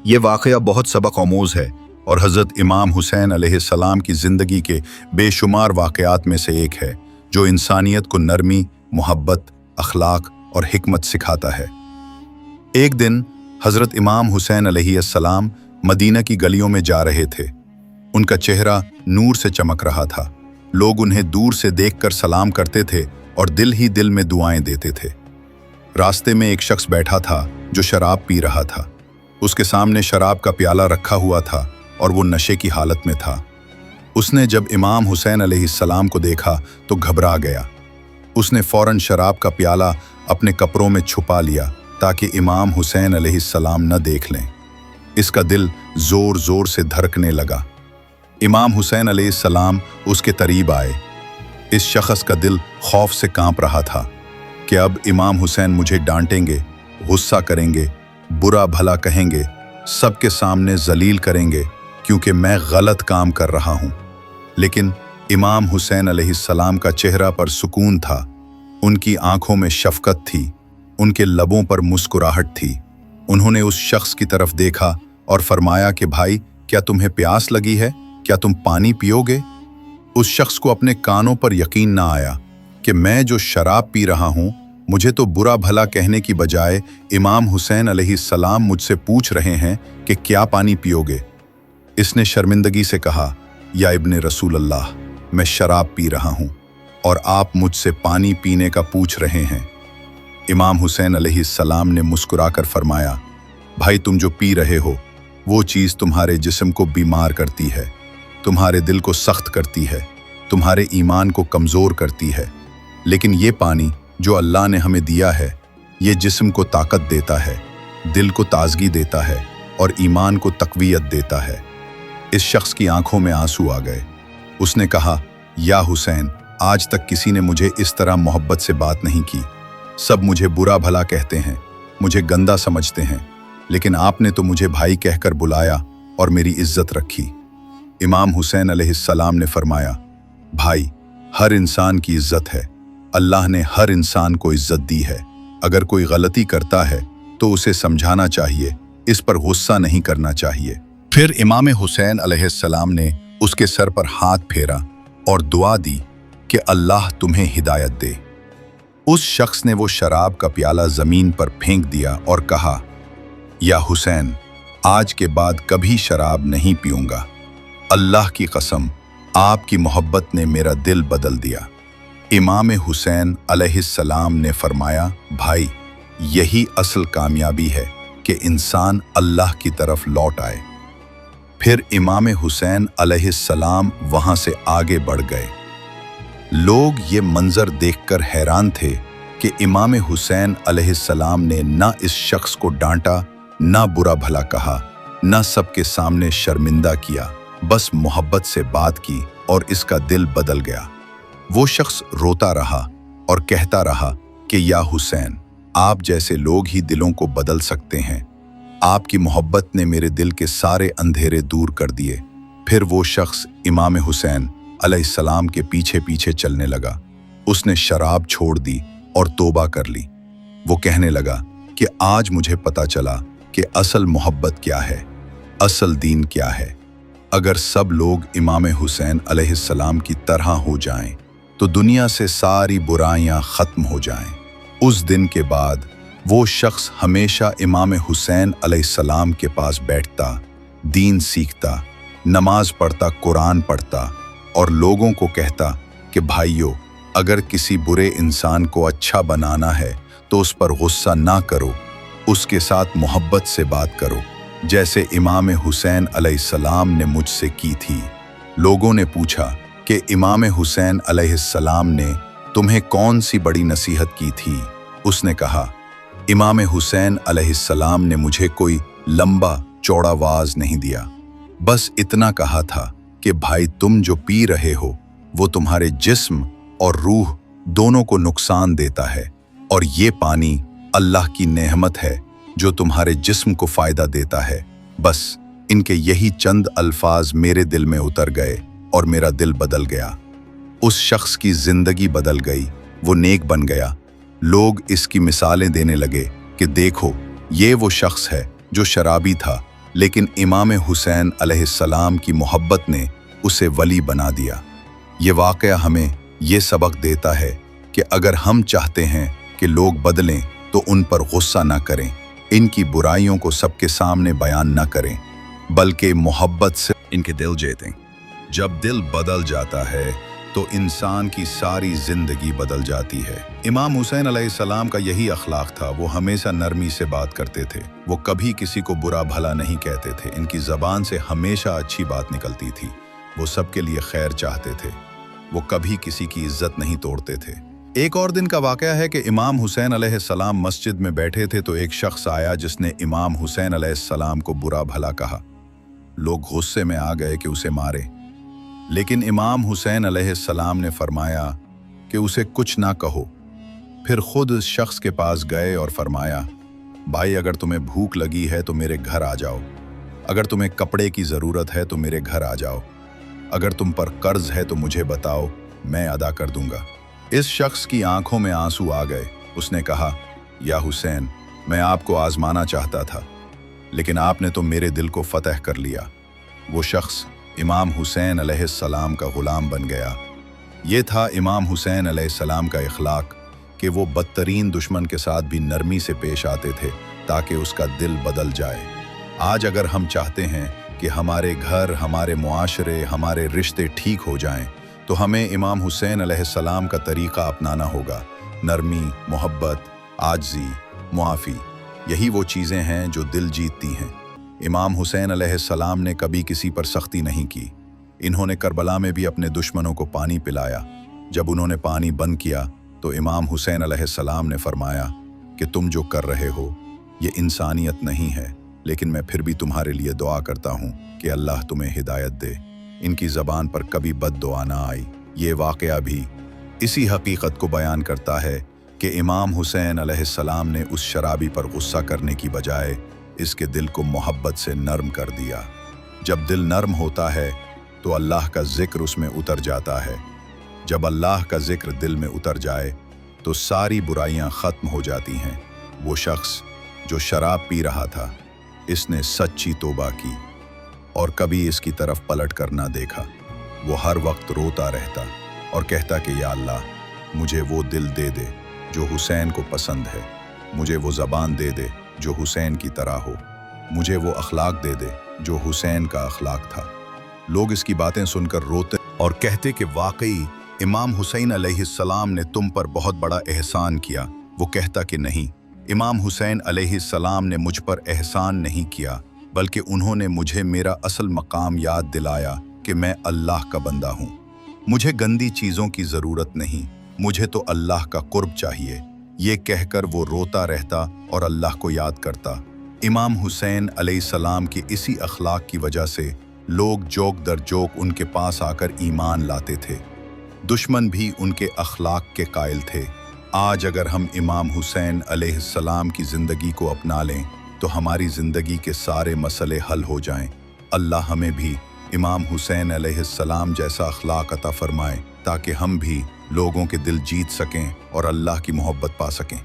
ये वाक़या बहुत सबक आमूज़ है और हज़रत इमाम हुसैन अलैहिस्सलाम की ज़िंदगी के बेशुमार वाक़यात में से एक है जो इंसानियत को नरमी, मोहब्बत, अखलाक और हिकमत सिखाता है। एक दिन हज़रत इमाम हुसैन अलैहिस्सलाम मदीना की गलियों में जा रहे थे। उनका चेहरा नूर से चमक रहा था। लोग उन्हें दूर से देखकर सलाम करते थे और दिल ही दिल में दुआएं देते थे। रास्ते में एक शख्स बैठा था जो शराब पी रहा था। उसके सामने शराब का प्याला रखा हुआ था और वो नशे की हालत में था। उसने जब इमाम हुसैन अलैहिस्सलाम को देखा तो घबरा गया। उसने फौरन शराब का प्याला अपने कपड़ों में छुपा लिया ताकि इमाम हुसैन अलैहिस्सलाम न देख लें। इसका दिल जोर जोर से धड़कने लगा। इमाम हुसैन अलैहिस्सलाम उसके करीब आए। इस शख्स का दिल खौफ से कांप रहा था कि अब इमाम हुसैन मुझे डांटेंगे, गुस्सा करेंगे, बुरा भला कहेंगे, सबके सामने जलील करेंगे क्योंकि मैं गलत काम कर रहा हूं। लेकिन इमाम हुसैन अलैहिस्सलाम का चेहरा पर सुकून था। उनकी आंखों में शफकत थी, उनके लबों पर मुस्कुराहट थी। उन्होंने उस शख्स की तरफ देखा और फरमाया कि भाई, क्या तुम्हें प्यास लगी है? क्या तुम पानी पियोगे? उस शख्स को अपने कानों पर यकीन ना आया कि मैं जो शराब पी रहा हूं, मुझे तो बुरा भला कहने की बजाय इमाम हुसैन अलैहिस्सलाम मुझसे पूछ रहे हैं कि क्या पानी पियोगे। इसने शर्मिंदगी से कहा, या इब्ने रसूल अल्लाह, मैं शराब पी रहा हूं और आप मुझसे पानी पीने का पूछ रहे हैं। इमाम हुसैन अलैहिस्सलाम ने मुस्कुराकर फरमाया, भाई, तुम जो पी रहे हो वो चीज़ तुम्हारे जिस्म को बीमार करती है, तुम्हारे दिल को सख्त करती है, तुम्हारे ईमान को कमज़ोर करती है। लेकिन ये पानी जो अल्लाह ने हमें दिया है, ये जिस्म को ताकत देता है, दिल को ताजगी देता है और ईमान को तक़वियत देता है। इस शख्स की आंखों में आंसू आ गए। उसने कहा, या हुसैन, आज तक किसी ने मुझे इस तरह मोहब्बत से बात नहीं की। सब मुझे बुरा भला कहते हैं, मुझे गंदा समझते हैं, लेकिन आपने तो मुझे भाई कहकर बुलाया और मेरी इज्जत रखी। इमाम हुसैन अलैहिस्सलाम ने फरमाया, भाई, हर इंसान की इज्जत है। अल्लाह ने हर इंसान को इज्जत दी है। अगर कोई गलती करता है तो उसे समझाना चाहिए, इस पर गुस्सा नहीं करना चाहिए। फिर इमाम हुसैन अलैहिस्सलाम ने उसके सर पर हाथ फेरा और दुआ दी कि अल्लाह तुम्हें हिदायत दे। उस शख्स ने वो शराब का प्याला ज़मीन पर फेंक दिया और कहा, या हुसैन, आज के बाद कभी शराब नहीं पीऊंगा। अल्लाह की कसम, आपकी मोहब्बत ने मेरा दिल बदल दिया। इमाम हुसैन अलैहिस्सलाम ने फरमाया, भाई, यही असल कामयाबी है कि इंसान अल्लाह की तरफ लौट आए। फिर इमाम हुसैन अलैहिस्सलाम वहां से आगे बढ़ गए। लोग ये मंजर देखकर हैरान थे कि इमाम हुसैन अलैहिस्सलाम ने ना इस शख्स को डांटा, ना बुरा भला कहा, ना सबके सामने शर्मिंदा किया, बस मोहब्बत से बात की और इसका दिल बदल गया। वो शख्स रोता रहा और कहता रहा कि या हुसैन, आप जैसे लोग ही दिलों को बदल सकते हैं। आपकी मोहब्बत ने मेरे दिल के सारे अंधेरे दूर कर दिए। फिर वो शख्स इमाम हुसैन अलैहिस्सलाम के पीछे पीछे चलने लगा। उसने शराब छोड़ दी और तौबा कर ली। वो कहने लगा कि आज मुझे पता चला कि असल मोहब्बत क्या है, असल दीन क्या है। अगर सब लोग इमाम हुसैन अलैहिस्सलाम की तरह हो जाएं, तो दुनिया से सारी बुराइयां खत्म हो जाएं। उस दिन के बाद वो शख्स हमेशा इमाम हुसैन अलैहिस्सलाम के पास बैठता, दीन सीखता, नमाज पढ़ता, कुरान पढ़ता और लोगों को कहता कि भाइयों, अगर किसी बुरे इंसान को अच्छा बनाना है तो उस पर गुस्सा ना करो, उसके साथ मोहब्बत से बात करो, जैसे इमाम हुसैन अलैहिस्सलाम ने मुझसे की थी। लोगों ने पूछा कि इमाम हुसैन अलैहिस्सलाम ने तुम्हें कौन सी बड़ी नसीहत की थी? उसने कहा, इमाम हुसैन अलैहिस्सलाम ने मुझे कोई लंबा चौड़ा वाज नहीं दिया, बस इतना कहा था कि भाई, तुम जो पी रहे हो वो तुम्हारे जिस्म और रूह दोनों को नुकसान देता है, और ये पानी अल्लाह की नेमत है जो तुम्हारे जिस्म को फायदा देता है। बस इनके यही चंद अल्फाज मेरे दिल में उतर गए और मेरा दिल बदल गया। उस शख्स की जिंदगी बदल गई, वो नेक बन गया। लोग इसकी मिसालें देने लगे कि देखो, ये वो शख्स है जो शराबी था लेकिन इमाम हुसैन अलैहिस्सलाम की मोहब्बत ने उसे वली बना दिया। ये वाक़या हमें ये सबक देता है कि अगर हम चाहते हैं कि लोग बदलें तो उन पर गुस्सा न करें, इनकी बुराइयों को सबके सामने बयान न करें, बल्कि मोहब्बत से इनके दिल जीतें। जब दिल बदल जाता है तो इंसान की सारी जिंदगी बदल जाती है। इमाम हुसैन अलैहिस्सलाम का यही अखलाक था। वो हमेशा नरमी से बात करते थे। वो कभी किसी को बुरा भला नहीं कहते थे। इनकी ज़बान से हमेशा अच्छी बात निकलती थी। वो सबके लिए खैर चाहते थे। वो कभी किसी की इज्जत नहीं तोड़ते थे। एक और दिन का वाक़या है कि इमाम हुसैन अलैहिस्सलाम मस्जिद में बैठे थे तो एक शख्स आया जिसने इमाम हुसैन अलैहिस्सलाम को बुरा भला कहा। लोग गुस्से में आ गए कि उसे मारे, लेकिन इमाम हुसैन अलैहिस्सलाम ने फरमाया कि उसे कुछ ना कहो। फिर खुद उस शख्स के पास गए और फरमाया, भाई अगर तुम्हें भूख लगी है तो मेरे घर आ जाओ, अगर तुम्हें कपड़े की ज़रूरत है तो मेरे घर आ जाओ, अगर तुम पर कर्ज है तो मुझे बताओ, मैं अदा कर दूंगा। इस शख्स की आंखों में आंसू आ गए। उसने कहा, या हुसैन, मैं आपको आजमाना चाहता था, लेकिन आपने तो मेरे दिल को फतह कर लिया। वो शख्स इमाम हुसैन अलैहिस्सलाम का ग़ुलाम बन गया। ये था इमाम हुसैन अलैहिस्सलाम का इखलाक कि वो बदतरीन दुश्मन के साथ भी नरमी से पेश आते थे ताकि उसका दिल बदल जाए। आज अगर हम चाहते हैं कि हमारे घर, हमारे मुआशरे, हमारे रिश्ते ठीक हो जाएं, तो हमें इमाम हुसैन अलैहिस्सलाम का तरीक़ा अपनाना होगा। नरमी, मोहब्बत, आजिज़ी, मुआफ़ी, यही वो चीज़ें हैं जो दिल जीतती हैं। इमाम हुसैन अलैहिस्सलाम ने कभी किसी पर सख्ती नहीं की। इन्होंने करबला में भी अपने दुश्मनों को पानी पिलाया। जब उन्होंने पानी बंद किया तो इमाम हुसैन अलैहिस्सलाम ने फरमाया कि तुम जो कर रहे हो ये इंसानियत नहीं है, लेकिन मैं फिर भी तुम्हारे लिए दुआ करता हूँ कि अल्लाह तुम्हें हिदायत दे। इनकी ज़बान पर कभी बद दुआ ना आई। ये वाक़या भी इसी हकीकत को बयान करता है कि इमाम हुसैन अलैहिस्सलाम ने उस शराबी पर गुस्सा करने की बजाय इसके दिल को मोहब्बत से नर्म कर दिया। जब दिल नर्म होता है तो अल्लाह का जिक्र उसमें उतर जाता है। जब अल्लाह का जिक्र दिल में उतर जाए तो सारी बुराइयां ख़त्म हो जाती हैं। वो शख्स जो शराब पी रहा था, इसने सच्ची तौबा की और कभी इसकी तरफ पलट कर ना देखा। वो हर वक्त रोता रहता और कहता कि या अल्लाह, मुझे वो दिल दे दे जो हुसैन को पसंद है, मुझे वो ज़बान दे दे जो हुसैन की तरह हो, मुझे वो अखलाक दे दे जो हुसैन का अखलाक था। लोग इसकी बातें सुनकर रोते और कहते कि वाकई इमाम हुसैन अलैहिस्सलाम ने तुम पर बहुत बड़ा एहसान किया। वो कहता कि नहीं, इमाम हुसैन अलैहिस्सलाम ने मुझ पर एहसान नहीं किया, बल्कि उन्होंने मुझे मेरा असल मकाम याद दिलाया कि मैं अल्लाह का बंदा हूँ। मुझे गंदी चीज़ों की ज़रूरत नहीं, मुझे तो अल्लाह का कुर्ब चाहिए। ये कहकर वो रोता रहता और अल्लाह को याद करता। इमाम हुसैन अलैहिस्सलाम की इसी अखलाक की वजह से लोग जोक दर जोक उनके पास आकर ईमान लाते थे। दुश्मन भी उनके अखलाक के कायल थे। आज अगर हम इमाम हुसैन अलैहिस्सलाम की ज़िंदगी को अपना लें तो हमारी ज़िंदगी के सारे मसले हल हो जाएं। अल्लाह हमें भी इमाम हुसैन अलैहिस्सलाम जैसा अखलाक अता फरमाए ताकि हम भी लोगों के दिल जीत सकें और अल्लाह की मोहब्बत पा सकें।